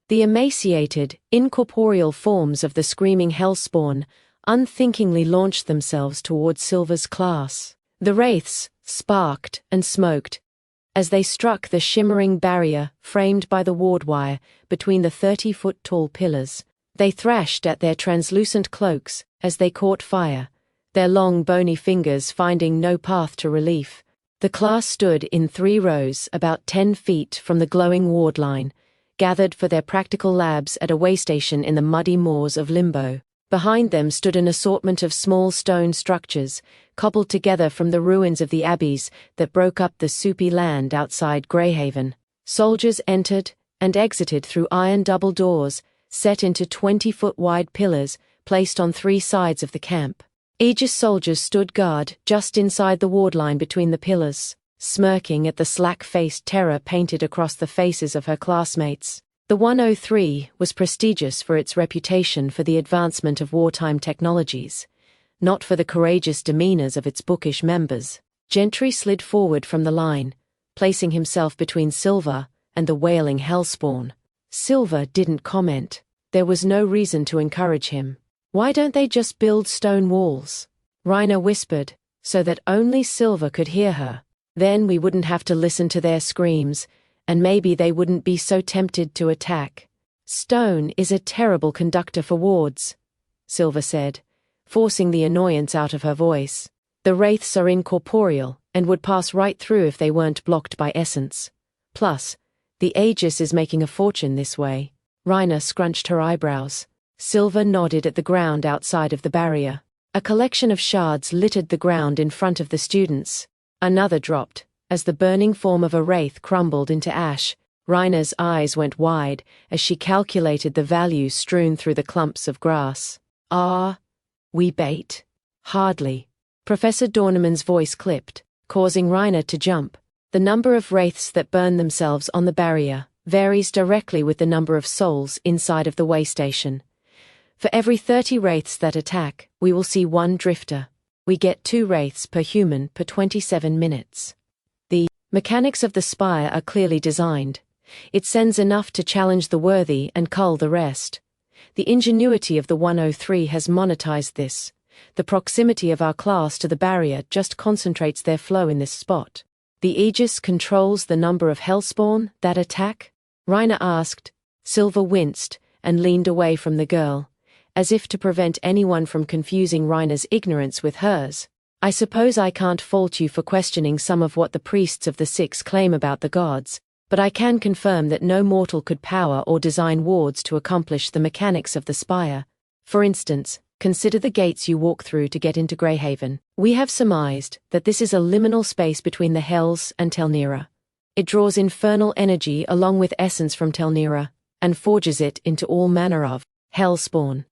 The emaciated, incorporeal forms of the screaming hellspawn unthinkingly launched themselves towards Silver's class. The wraiths sparked and smoked as they struck the shimmering barrier framed by the ward wire between the 30-foot-tall pillars. They thrashed at their translucent cloaks as they caught fire, their long bony fingers finding no path to relief. The class stood in 3 rows about 10 feet from the glowing ward line, gathered for their practical labs at a waystation in the muddy moors of Limbo. Behind them stood an assortment of small stone structures, cobbled together from the ruins of the abbeys that broke up the soupy land outside Greyhaven. Soldiers entered and exited through iron double doors, set into 20-foot-wide pillars placed on 3 sides of the camp. Aegis soldiers stood guard just inside the ward line between the pillars, smirking at the slack-faced terror painted across the faces of her classmates. The 103 was prestigious for its reputation for the advancement of wartime technologies, not for the courageous demeanors of its bookish members. Gentry slid forward from the line, placing himself between Silver and the wailing hellspawn. Silver didn't comment. There was no reason to encourage him. "Why don't they just build stone walls?" Reiner whispered, so that only Silver could hear her. "Then we wouldn't have to listen to their screams, and maybe they wouldn't be so tempted to attack." "Stone is a terrible conductor for wards," Silver said, forcing the annoyance out of her voice. "The wraiths are incorporeal and would pass right through if they weren't blocked by essence. Plus, the Aegis is making a fortune this way." Reiner scrunched her eyebrows. Silver nodded at the ground outside of the barrier. A collection of shards littered the ground in front of the students. Another dropped, as the burning form of a wraith crumbled into ash. Reiner's eyes went wide as she calculated the value strewn through the clumps of grass. "Are we bait?" "Hardly." Professor Dorneman's voice clipped, causing Reiner to jump. "The number of wraiths that burn themselves on the barrier varies directly with the number of souls inside of the waystation. For every 30 wraiths that attack, we will see 1 drifter. We get 2 wraiths per human per 27 minutes. The mechanics of the spire are clearly designed. It sends enough to challenge the worthy and cull the rest. The ingenuity of the 103 has monetized this. The proximity of our class to the barrier just concentrates their flow in this spot." "The Aegis controls the number of hellspawn that attack?" Reiner asked. Silver winced and leaned away from the girl, as if to prevent anyone from confusing Reiner's ignorance with hers. "I suppose I can't fault you for questioning some of what the priests of the Six claim about the gods, but I can confirm that no mortal could power or design wards to accomplish the mechanics of the spire. For instance, consider the gates you walk through to get into Greyhaven. We have surmised that this is a liminal space between the Hells and Telnira. It draws infernal energy along with essence from Telnira, and forges it into all manner of hellspawn.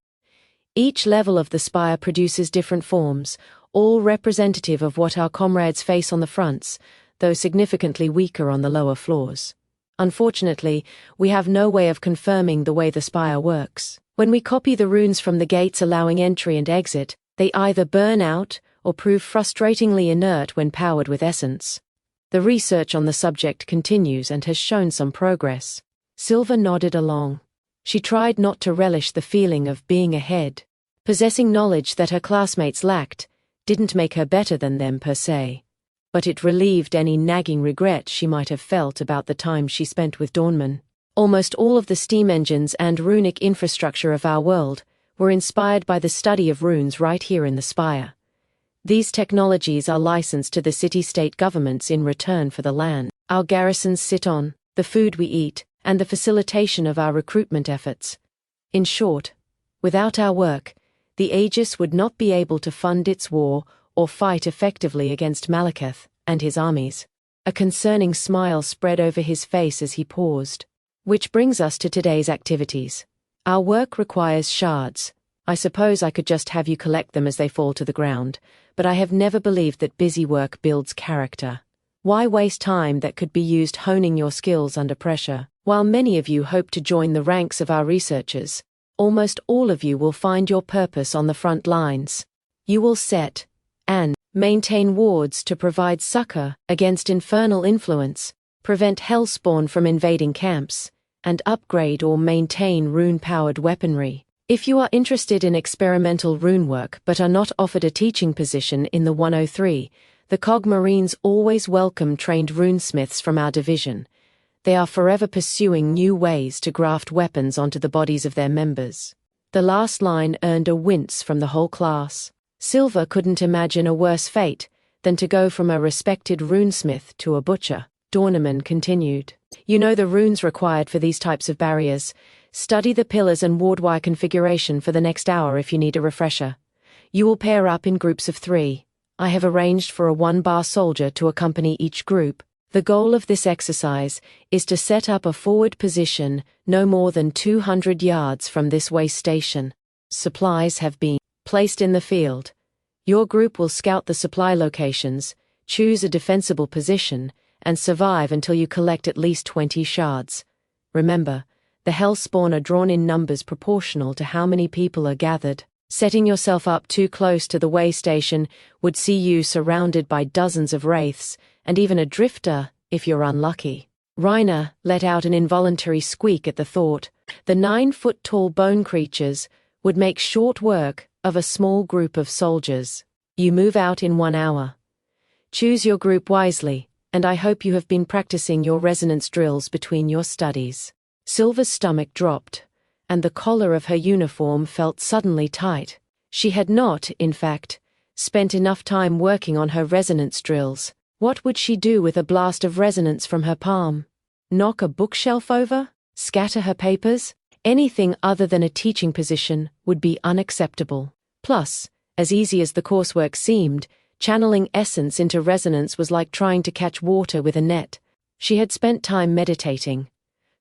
Each level of the spire produces different forms, all representative of what our comrades face on the fronts, though significantly weaker on the lower floors. Unfortunately, we have no way of confirming the way the spire works. When we copy the runes from the gates allowing entry and exit, they either burn out or prove frustratingly inert when powered with essence. The research on the subject continues and has shown some progress." Silver nodded along. She tried not to relish the feeling of being ahead. Possessing knowledge that her classmates lacked didn't make her better than them per se, but it relieved any nagging regret she might have felt about the time she spent with Dornman. Almost all of the steam engines and runic infrastructure of our world were inspired by the study of runes right here in the spire. These technologies are licensed to the city-state governments in return for the land our garrisons sit on, the food we eat, and the facilitation of our recruitment efforts. In short, without our work, the Aegis would not be able to fund its war or fight effectively against Malekith and his armies. A concerning smile spread over his face as he paused. "Which brings us to today's activities. Our work requires shards. I suppose I could just have you collect them as they fall to the ground, but I have never believed that busy work builds character. Why waste time that could be used honing your skills under pressure? While many of you hope to join the ranks of our researchers, almost all of you will find your purpose on the front lines. You will set and maintain wards to provide succor against infernal influence, prevent hellspawn from invading camps, and upgrade or maintain rune-powered weaponry. If you are interested in experimental rune work but are not offered a teaching position in the 103, the COG Marines always welcome trained runesmiths from our division. They are forever pursuing new ways to graft weapons onto the bodies of their members. The last line earned a wince from the whole class. Silver couldn't imagine a worse fate than to go from a respected runesmith to a butcher. Dorneman continued. You know the runes required for these types of barriers. Study the pillars and ward wire configuration for the next hour if you need a refresher. You will pair up in groups of 3. I have arranged for a 1-bar soldier to accompany each group. The goal of this exercise is to set up a forward position no more than 200 yards from this way station. Supplies have been placed in the field. Your group will scout the supply locations, choose a defensible position, and survive until you collect at least 20 shards. Remember, the Hellspawn are drawn in numbers proportional to how many people are gathered. Setting yourself up too close to the way station would see you surrounded by dozens of wraiths, and even a drifter, if you're unlucky. Reiner let out an involuntary squeak at the thought. The 9-foot-tall bone creatures would make short work of a small group of soldiers. You move out in 1 hour. Choose your group wisely, and I hope you have been practicing your resonance drills between your studies. Silver's stomach dropped, and the collar of her uniform felt suddenly tight. She had not, in fact, spent enough time working on her resonance drills. What would she do with a blast of resonance from her palm? Knock a bookshelf over? Scatter her papers? Anything other than a teaching position would be unacceptable. Plus, as easy as the coursework seemed, channeling essence into resonance was like trying to catch water with a net. She had spent time meditating,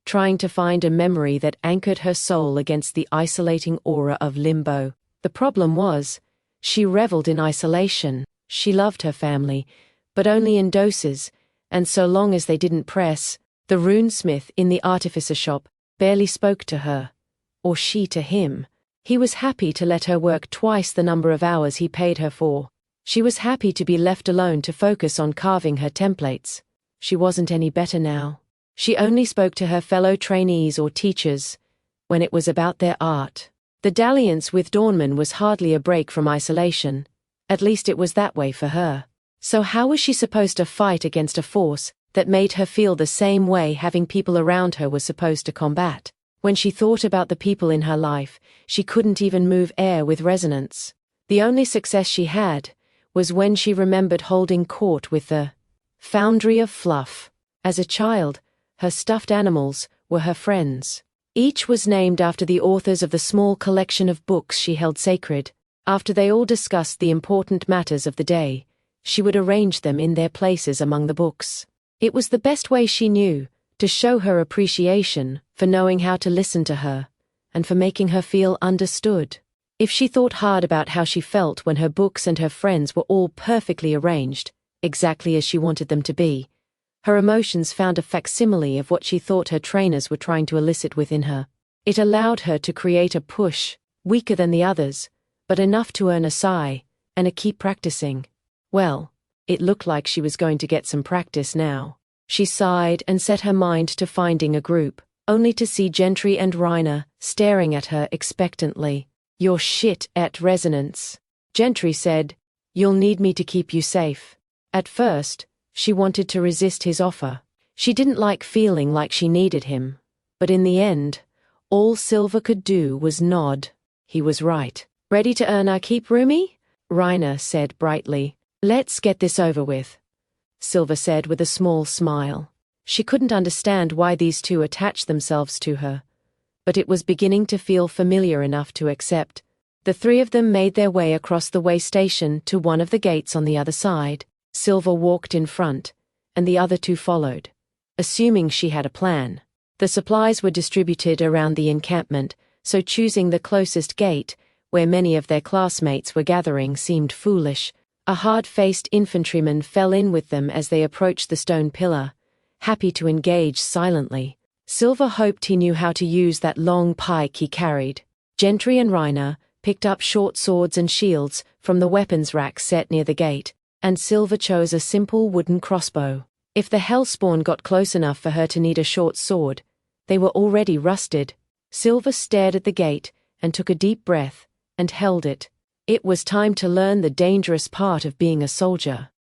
trying to find a memory that anchored her soul against the isolating aura of limbo. The problem was, she reveled in isolation. She loved her family, but only in doses, and so long as they didn't press. The runesmith in the artificer shop barely spoke to her, or she to him. He was happy to let her work twice the number of hours he paid her for. She was happy to be left alone to focus on carving her templates. She wasn't any better now. She only spoke to her fellow trainees or teachers when it was about their art. The dalliance with Dorneman was hardly a break from isolation. At least it was that way for her. So how was she supposed to fight against a force that made her feel the same way having people around her was supposed to combat? When she thought about the people in her life, she couldn't even move air with resonance. The only success she had was when she remembered holding court with the Foundry of Fluff. As a child, her stuffed animals were her friends. Each was named after the authors of the small collection of books she held sacred. After they all discussed the important matters of the day, she would arrange them in their places among the books. It was the best way she knew to show her appreciation for knowing how to listen to her, and for making her feel understood. If she thought hard about how she felt when her books and her friends were all perfectly arranged, exactly as she wanted them to be, her emotions found a facsimile of what she thought her trainers were trying to elicit within her. It allowed her to create a push, weaker than the others, but enough to earn a sigh, and a keep practicing. Well, it looked like she was going to get some practice now. She sighed and set her mind to finding a group, only to see Gentry and Reiner staring at her expectantly. "You're shit at resonance," Gentry said. "You'll need me to keep you safe." At first, she wanted to resist his offer. She didn't like feeling like she needed him. But in the end, all Silver could do was nod. He was right. "Ready to earn our keep, Rumi?" Reiner said brightly. "Let's get this over with," Silver said with a small smile. She couldn't understand why these two attached themselves to her, but it was beginning to feel familiar enough to accept. The 3 of them made their way across the way station to one of the gates on the other side. Silver walked in front, and the other 2 followed, assuming she had a plan. The supplies were distributed around the encampment, so choosing the closest gate, where many of their classmates were gathering, seemed foolish. A hard-faced infantryman fell in with them as they approached the stone pillar, happy to engage silently. Silver hoped he knew how to use that long pike he carried. Gentry and Reiner picked up short swords and shields from the weapons rack set near the gate, and Silver chose a simple wooden crossbow. If the Hellspawn got close enough for her to need a short sword, They were already rusted. Silver stared at the gate, and took a deep breath, and held it. It was time to learn the dangerous part of being a soldier.